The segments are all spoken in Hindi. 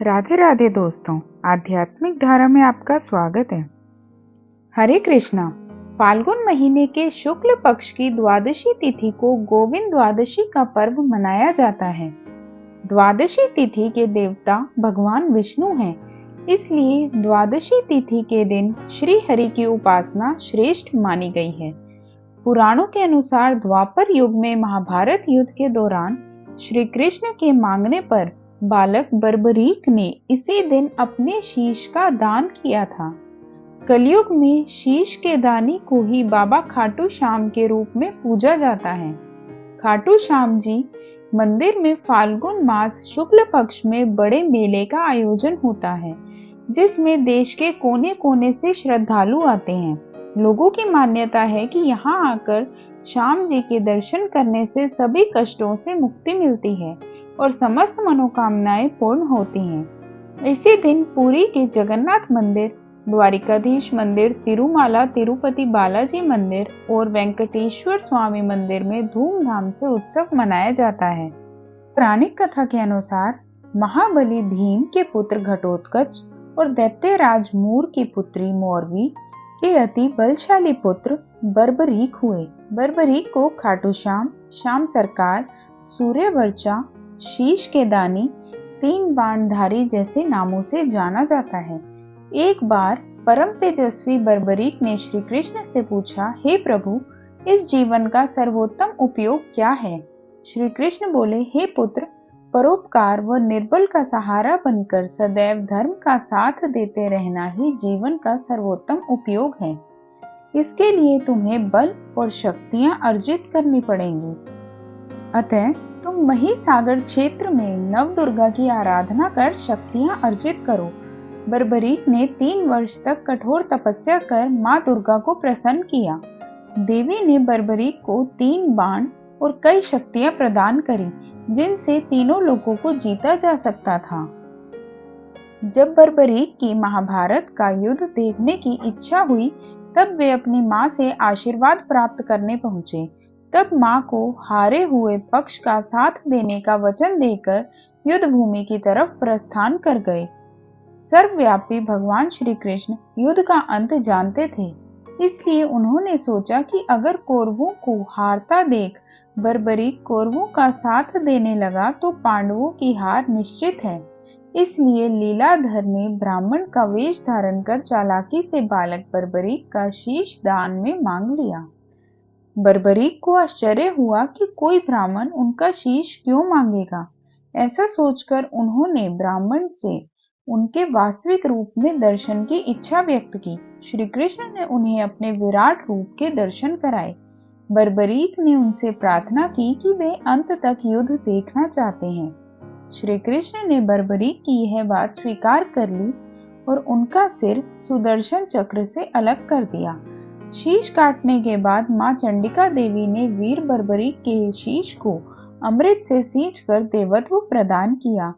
राधे राधे दोस्तों, आध्यात्मिक धारा में आपका स्वागत है। हरे कृष्णा। फाल्गुन महीने के शुक्ल पक्ष की द्वादशी तिथि को गोविंद द्वादशी का पर्व मनाया जाता है। द्वादशी तिथि के देवता भगवान विष्णु हैं, इसलिए द्वादशी तिथि के दिन श्री हरि की उपासना श्रेष्ठ मानी गई है। पुराणों के अनुसार द्वापर युग में महाभारत युद्ध के दौरान श्री कृष्ण के मांगने पर बालक बर्बरीक ने इसी दिन अपने शीश का दान किया था। कलयुग में शीश के दानी को ही बाबा खाटू श्याम के रूप में पूजा जाता है। खाटू श्याम जी मंदिर में फाल्गुन मास शुक्ल पक्ष में बड़े मेले का आयोजन होता है, जिसमें देश के कोने कोने से श्रद्धालु आते हैं। लोगों की मान्यता है कि यहाँ आकर श्याम जी के दर्शन करने से सभी कष्टों से मुक्ति मिलती है और समस्त मनोकामनाएं पूर्ण होती हैं। इसी दिन पुरी के जगन्नाथ मंदिर, द्वारिकाधीश मंदिर, तिरुमाला तिरुपति बालाजी मंदिर और वेंकटेश्वर स्वामी मंदिर में धूमधाम से उत्सव मनाया जाता है। पौराणिक कथा के अनुसार महाबली भीम के पुत्र घटोत्कच और दैत्यराज मूर की पुत्री मोरवी के अति बलशाली पुत्र बर्बरीक हुए। बर्बरीक को खाटू श्याम, श्याम सरकार, सूर्यवर्चा, शीश के दानी, तीन बाणधारी जैसे नामों से जाना जाता है। एक बार परम तेजस्वी बर्बरीक ने श्री कृष्ण से पूछा, हे प्रभु, इस जीवन का सर्वोत्तम उपयोग क्या है? श्री कृष्ण बोले, हे पुत्र, परोपकार व निर्बल का सहारा बनकर सदैव धर्म का साथ देते रहना ही जीवन का सर्वोत्तम उपयोग है। इसके लिए तुम्हें बल और शक्तियां अर्जित करनी पड़ेंगी। अतः तुम महिसागर क्षेत्र में नवदुर्गा की आराधना कर शक्तियां अर्जित करो। बर्बरीक ने 3 वर्ष तक कठोर तपस्या कर माँ दुर्गा को प्रसन्न किया। देवी ने बर्बरीक को 3 बाण और कई शक्तियां प्रदान करी, जिनसे तीनों लोगों को जीता जा सकता था। जब बर्बरीक की महाभारत का युद्ध देखने की इच्छा हुई, तब वे अपनी माँ से आशीर्वाद प्राप्त करने पहुंचे। तब माँ को हारे हुए पक्ष का साथ देने का वचन देकर युद्ध भूमि की तरफ प्रस्थान कर गए। सर्वव्यापी भगवान श्री कृष्ण युद्ध का अंत जानते थे, इसलिए उन्होंने सोचा कि अगर कौरवों को हारता देख बर्बरीक कौरवों का साथ देने लगा तो पांडवों की हार निश्चित है। इसलिए लीलाधर ने ब्राह्मण का वेश धारण कर चालाकी से बालक बर्बरीक का शीश दान में मांग लिया। बर्बरीक को आश्चर्य हुआ कि कोई ब्राह्मण उनका शीश क्यों मांगेगा। ऐसा सोचकर उन्होंने ब्राह्मण से उनके वास्तविक रूप में दर्शन की इच्छा व्यक्त की। श्री कृष्ण ने उन्हें अपने विराट रूप के दर्शन कराए। बर्बरीक ने उनसे प्रार्थना की कि वे अंत तक युद्ध देखना चाहते हैं। श्री कृष्ण ने बर्बरीक की यह बात स्वीकार कर ली और उनका सिर सुदर्शन चक्र से अलग कर दिया। शीश काटने के बाद मां चंडिका देवी ने वीर बर्बरीक के शीश को अमृत से सींचकर देवत्व प्रदान किया।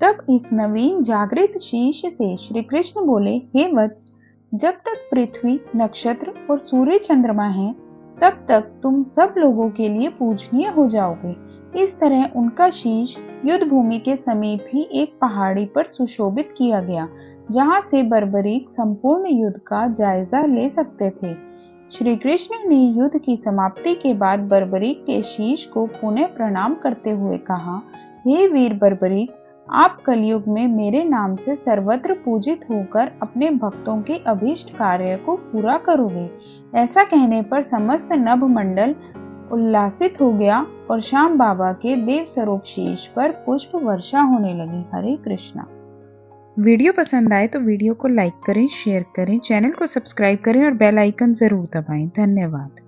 तब इस नवीन जागृत शीश से श्री कृष्ण बोले, हे वत्स, जब तक पृथ्वी, नक्षत्र और सूर्य चंद्रमा हैं, तब तक तुम सब लोगों के लिए पूजनीय हो जाओगे। इस तरह उनका शीश युद्ध भूमि के समीप ही एक पहाड़ी पर सुशोभित किया गया, जहां से बर्बरीक संपूर्ण युद्ध का जायजा ले सकते थे। श्री कृष्ण ने युद्ध की समाप्ति के बाद बर्बरीक के शीश को पुनः प्रणाम करते हुए कहा, हे वीर बर्बरीक, आप कलयुग में मेरे नाम से सर्वत्र पूजित होकर अपने भक्तों के अभीष्ट कार्य को पूरा करोगे। ऐसा कहने पर समस्त नभ मंडल उल्लासित हो गया और श्याम बाबा के देव स्वरूप शीश पर पुष्प वर्षा होने लगी। हरे कृष्णा। वीडियो पसंद आए तो वीडियो को लाइक करें, शेयर करें, चैनल को सब्सक्राइब करें और बेल आइकन जरूर दबाएं। धन्यवाद।